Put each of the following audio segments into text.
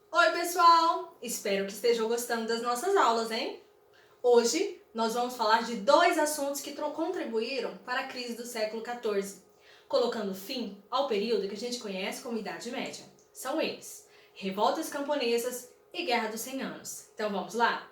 Oi, pessoal! Espero que estejam gostando das nossas aulas, hein? Hoje nós vamos falar de dois assuntos que contribuíram para a crise do século XIV, colocando fim ao período que a gente conhece como Idade Média. São eles: revoltas camponesas e Guerra dos 100 Anos. Então vamos lá?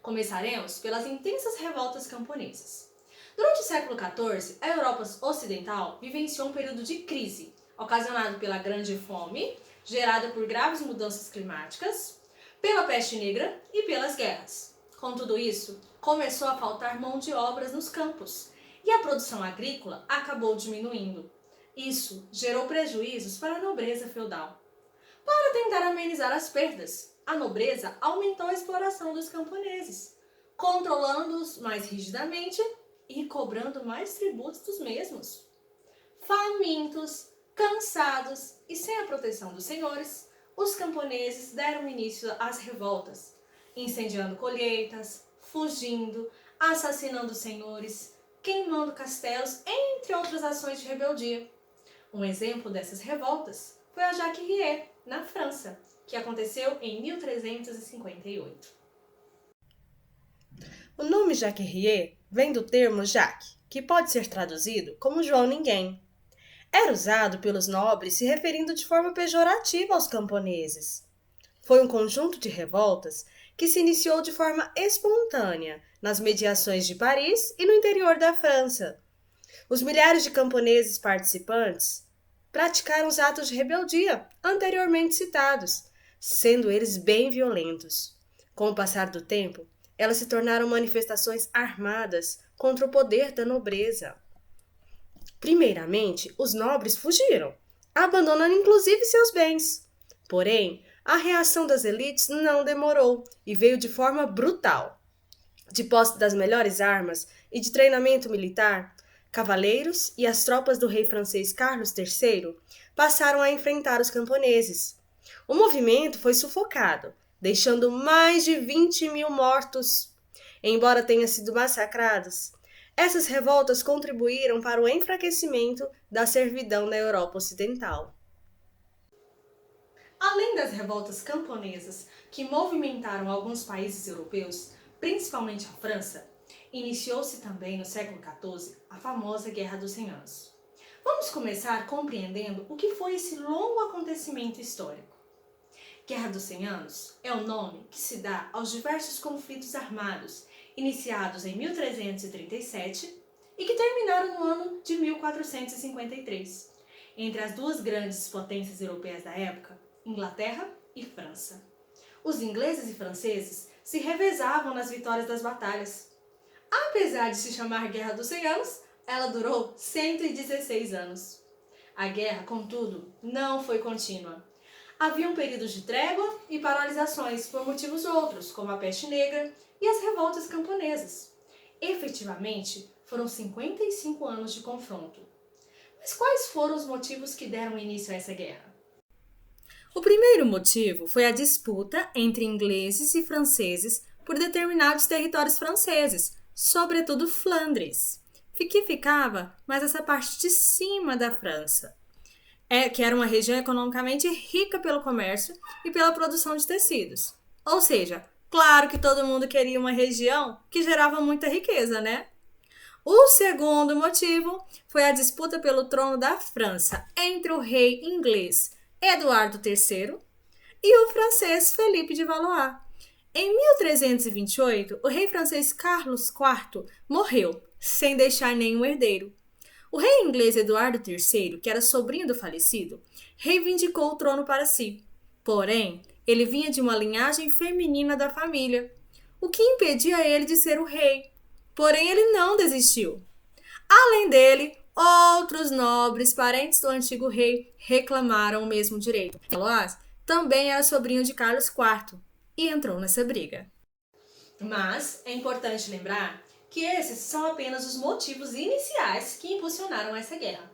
Começaremos pelas intensas revoltas camponesas. Durante o século XIV, a Europa Ocidental vivenciou um período de crise, ocasionado pela Grande Fome, gerada por graves mudanças climáticas, pela peste negra e pelas guerras. Com tudo isso, começou a faltar mão de obras nos campos e a produção agrícola acabou diminuindo. Isso gerou prejuízos para a nobreza feudal. Para tentar amenizar as perdas, a nobreza aumentou a exploração dos camponeses, controlando-os mais rigidamente e cobrando mais tributos dos mesmos. Famintos, cansados e sem a proteção dos senhores, os camponeses deram início às revoltas, incendiando colheitas, fugindo, assassinando senhores, queimando castelos, entre outras ações de rebeldia. Um exemplo dessas revoltas foi a Jacques-Ryer, na França, que aconteceu em 1358. O nome Jacques-Ryer vem do termo Jacques, que pode ser traduzido como João Ninguém. Era usado pelos nobres se referindo de forma pejorativa aos camponeses. Foi um conjunto de revoltas que se iniciou de forma espontânea nas mediações de Paris e no interior da França. Os milhares de camponeses participantes praticaram os atos de rebeldia anteriormente citados, sendo eles bem violentos. Com o passar do tempo, elas se tornaram manifestações armadas contra o poder da nobreza. Primeiramente, os nobres fugiram, abandonando inclusive seus bens. Porém, a reação das elites não demorou e veio de forma brutal. De posse das melhores armas e de treinamento militar, cavaleiros e as tropas do rei francês Carlos III passaram a enfrentar os camponeses. O movimento foi sufocado, deixando mais de 20.000 mortos. Embora tenham sido massacrados, essas revoltas contribuíram para o enfraquecimento da servidão na Europa Ocidental. Além das revoltas camponesas que movimentaram alguns países europeus, principalmente a França, iniciou-se também no século XIV a famosa Guerra dos 100 Anos. Vamos começar compreendendo o que foi esse longo acontecimento histórico. Guerra dos 100 Anos é o nome que se dá aos diversos conflitos armados iniciados em 1337 e que terminaram no ano de 1453, entre as duas grandes potências europeias da época, Inglaterra e França. Os ingleses e franceses se revezavam nas vitórias das batalhas. Apesar de se chamar Guerra dos 100 Anos, ela durou 116 anos. A guerra, contudo, não foi contínua. Havia um período de trégua e paralisações por motivos outros, como a peste negra e as revoltas camponesas. Efetivamente, foram 55 anos de confronto. Mas quais foram os motivos que deram início a essa guerra? O primeiro motivo foi a disputa entre ingleses e franceses por determinados territórios franceses, sobretudo Flandres, que ficava mais essa parte de cima da França, que era uma região economicamente rica pelo comércio e pela produção de tecidos. Ou seja, claro que todo mundo queria uma região que gerava muita riqueza, né? O segundo motivo foi a disputa pelo trono da França entre o rei inglês Eduardo III e o francês Felipe de Valois. Em 1328, o rei francês Carlos IV morreu, sem deixar nenhum herdeiro. O rei inglês Eduardo III, que era sobrinho do falecido, reivindicou o trono para si. Porém, ele vinha de uma linhagem feminina da família, o que impedia ele de ser o rei. Porém, ele não desistiu. Além dele, outros nobres parentes do antigo rei reclamaram o mesmo direito. Valois também era sobrinho de Carlos IV e entrou nessa briga. Mas é importante lembrar que esses são apenas os motivos iniciais que impulsionaram essa guerra.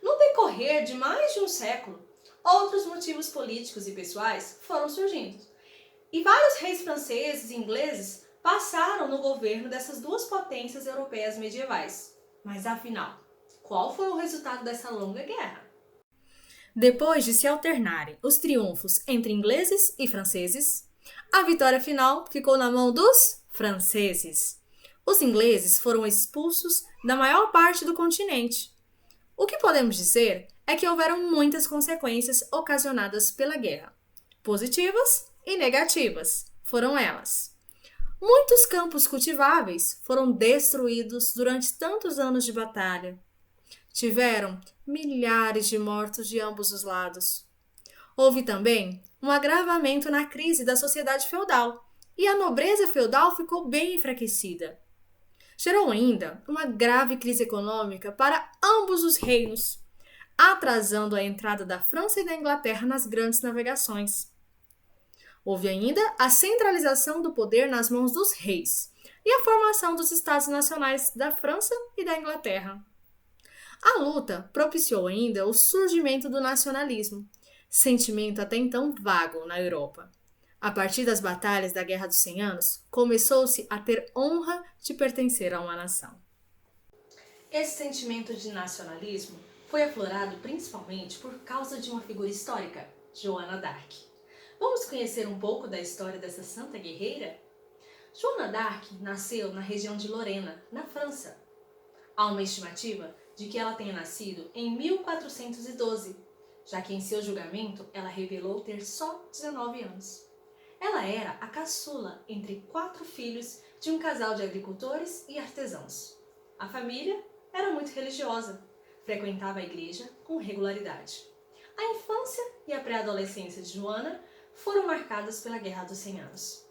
No decorrer de mais de um século, outros motivos políticos e pessoais foram surgindo. E vários reis franceses e ingleses passaram no governo dessas duas potências europeias medievais. Mas afinal, qual foi o resultado dessa longa guerra? Depois de se alternarem os triunfos entre ingleses e franceses, a vitória final ficou na mão dos franceses. Os ingleses foram expulsos da maior parte do continente. O que podemos dizer é que houveram muitas consequências ocasionadas pela guerra. Positivas e negativas foram elas. Muitos campos cultiváveis foram destruídos durante tantos anos de batalha. Tiveram milhares de mortos de ambos os lados. Houve também um agravamento na crise da sociedade feudal, e a nobreza feudal ficou bem enfraquecida. Gerou ainda uma grave crise econômica para ambos os reinos, atrasando a entrada da França e da Inglaterra nas grandes navegações. Houve ainda a centralização do poder nas mãos dos reis e a formação dos Estados Nacionais da França e da Inglaterra. A luta propiciou ainda o surgimento do nacionalismo, sentimento até então vago na Europa. A partir das batalhas da Guerra dos 100 Anos, começou-se a ter honra de pertencer a uma nação. Esse sentimento de nacionalismo foi aflorado principalmente por causa de uma figura histórica, Joana d'Arc. Vamos conhecer um pouco da história dessa santa guerreira? Joana d'Arc nasceu na região de Lorena, na França. Há uma estimativa de que ela tenha nascido em 1412, já que em seu julgamento ela revelou ter só 19 anos. Ela era a caçula entre 4 filhos de um casal de agricultores e artesãos. A família era muito religiosa, frequentava a igreja com regularidade. A infância e a pré-adolescência de Joana foram marcadas pela Guerra dos 100 Anos.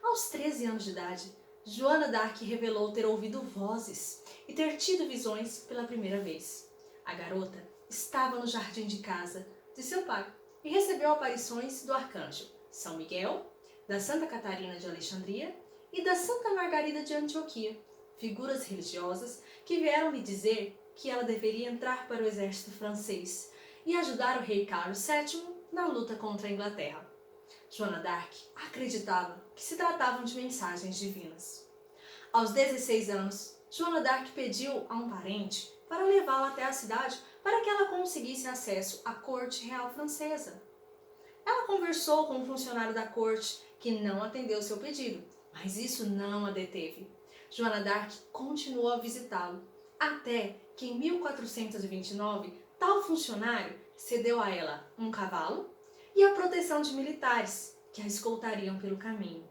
Aos 13 anos de idade, Joana d'Arc revelou ter ouvido vozes e ter tido visões pela primeira vez. A garota estava no jardim de casa de seu pai e recebeu aparições do arcanjo São Miguel, da Santa Catarina de Alexandria e da Santa Margarida de Antioquia, figuras religiosas que vieram lhe dizer que ela deveria entrar para o exército francês e ajudar o rei Carlos VII na luta contra a Inglaterra. Joana d'Arc acreditava que se tratavam de mensagens divinas. Aos 16 anos, Joana d'Arc pediu a um parente para levá-la até a cidade para que ela conseguisse acesso à corte real francesa. Ela conversou com um funcionário da corte que não atendeu seu pedido, mas isso não a deteve. Joana d'Arc continuou a visitá-lo, até que em 1429 tal funcionário cedeu a ela um cavalo e a proteção de militares que a escoltariam pelo caminho.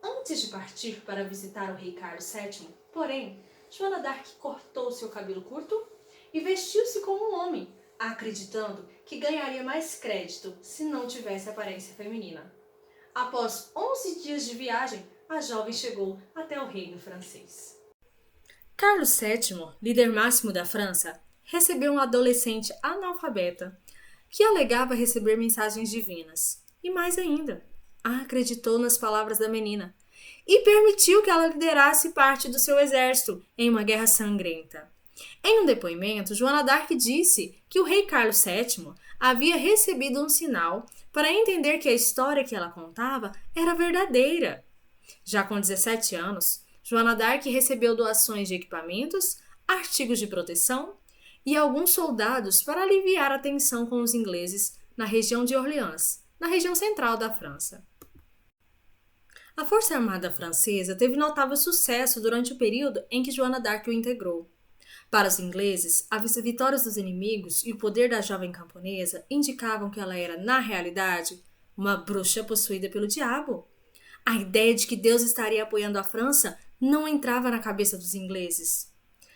Antes de partir para visitar o rei Carlos VII, porém, Joana d'Arc cortou seu cabelo curto e vestiu-se como um homem, acreditando que ganharia mais crédito se não tivesse aparência feminina. Após 11 dias de viagem, a jovem chegou até o reino francês. Carlos VII, líder máximo da França, recebeu um adolescente analfabeta que alegava receber mensagens divinas. E mais ainda, acreditou nas palavras da menina e permitiu que ela liderasse parte do seu exército em uma guerra sangrenta. Em um depoimento, Joana d'Arc disse que o rei Carlos VII havia recebido um sinal para entender que a história que ela contava era verdadeira. Já com 17 anos, Joana d'Arc recebeu doações de equipamentos, artigos de proteção e alguns soldados para aliviar a tensão com os ingleses na região de Orleans, na região central da França. A Força Armada Francesa teve notável sucesso durante o período em que Joana d'Arc o integrou. Para os ingleses, as vitórias dos inimigos e o poder da jovem camponesa indicavam que ela era, na realidade, uma bruxa possuída pelo diabo. A ideia de que Deus estaria apoiando a França não entrava na cabeça dos ingleses.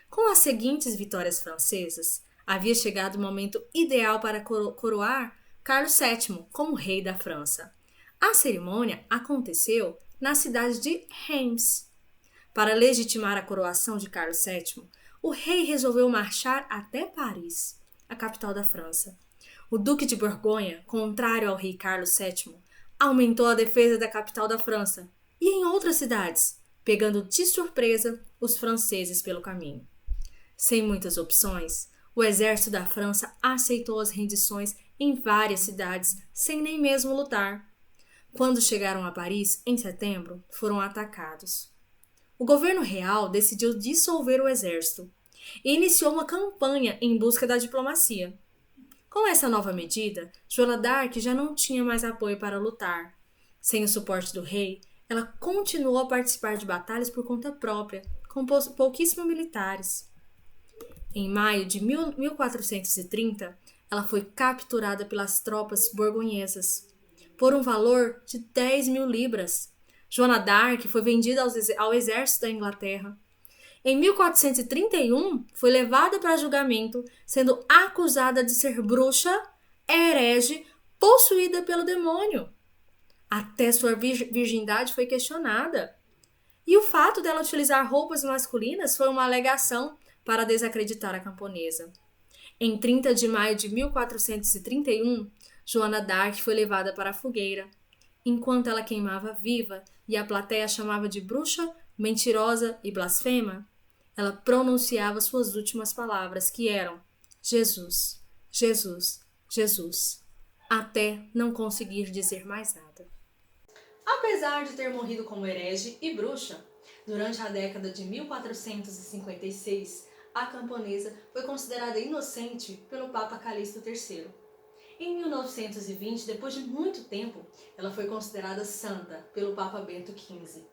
Com as seguintes vitórias francesas, havia chegado o momento ideal para coroar Carlos VII como rei da França. A cerimônia aconteceu na cidade de Reims. Para legitimar a coroação de Carlos VII, o rei resolveu marchar até Paris, a capital da França. O Duque de Borgonha, contrário ao rei Carlos VII, aumentou a defesa da capital da França e em outras cidades, pegando de surpresa os franceses pelo caminho. Sem muitas opções, o exército da França aceitou as rendições em várias cidades, sem nem mesmo lutar. Quando chegaram a Paris, em setembro, foram atacados. O governo real decidiu dissolver o exército e iniciou uma campanha em busca da diplomacia. Com essa nova medida, Joana d'Arc já não tinha mais apoio para lutar. Sem o suporte do rei, ela continuou a participar de batalhas por conta própria, com pouquíssimos militares. Em maio de 1430, ela foi capturada pelas tropas borgonhesas, por um valor de 10.000 libras. Joana d'Arc foi vendida ao exército da Inglaterra. Em 1431, foi levada para julgamento, sendo acusada de ser bruxa, herege, possuída pelo demônio. Até sua virgindade foi questionada. E o fato dela utilizar roupas masculinas foi uma alegação para desacreditar a camponesa. Em 30 de maio de 1431, Joana d'Arc foi levada para a fogueira. Enquanto ela queimava viva e a plateia chamava de bruxa, mentirosa e blasfema, ela pronunciava suas últimas palavras, que eram Jesus, Jesus, Jesus, até não conseguir dizer mais nada. Apesar de ter morrido como herege e bruxa, durante a década de 1456, a camponesa foi considerada inocente pelo Papa Calixto III. Em 1920, depois de muito tempo, ela foi considerada santa pelo Papa Bento XV.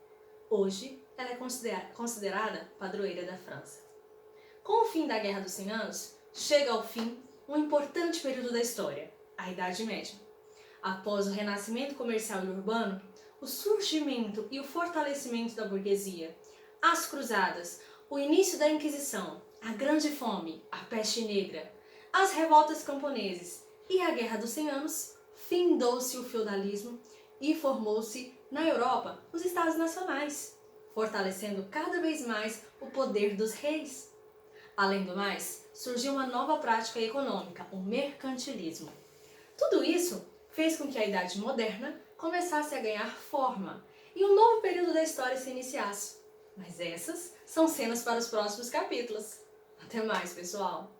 Hoje, ela é considerada padroeira da França. Com o fim da Guerra dos 100 Anos, chega ao fim um importante período da história, a Idade Média. Após o renascimento comercial e urbano, o surgimento e o fortalecimento da burguesia, as cruzadas, o início da Inquisição, a Grande Fome, a Peste Negra, as revoltas camponeses e a Guerra dos 100 Anos, findou-se o feudalismo e formou-se, na Europa, os Estados Nacionais, fortalecendo cada vez mais o poder dos reis. Além do mais, surgiu uma nova prática econômica, o mercantilismo. Tudo isso fez com que a Idade Moderna começasse a ganhar forma e um novo período da história se iniciasse. Mas essas são cenas para os próximos capítulos. Até mais, pessoal!